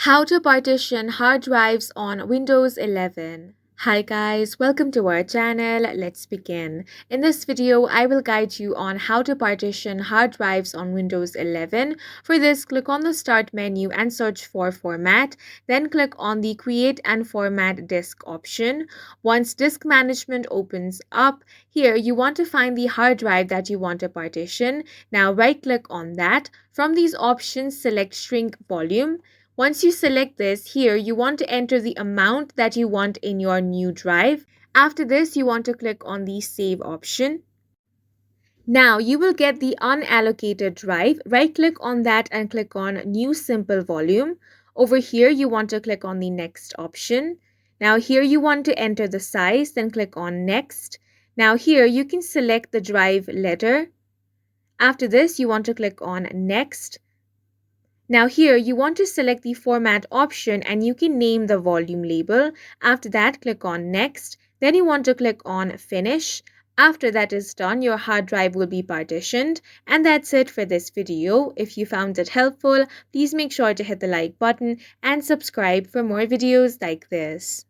How to partition hard drives on Windows 11. Hi guys, welcome to our channel. Let's begin. In this video, I will guide you on how to partition hard drives on Windows 11. For this, click on the Start menu and search for Format. Then click on the Create and Format Disk option. Once Disk Management opens up, here you want to find the hard drive that you want to partition. Now right-click on that. From these options, select Shrink Volume. Once you select this, here you want to enter the amount that you want in your new drive. After this, you want to click on the Save option. Now you will get the unallocated drive. Right-click on that and click on New Simple Volume. Over here, you want to click on the Next option. Now here you want to enter the size, then click on Next. Now here you can select the drive letter. After this, you want to click on Next. Now here you want to select the format option and you can name the volume label. After that, click on Next. Then you want to click on Finish. After that is done, your hard drive will be partitioned. And that's it for this video. If you found it helpful, please make sure to hit the like button and subscribe for more videos like this.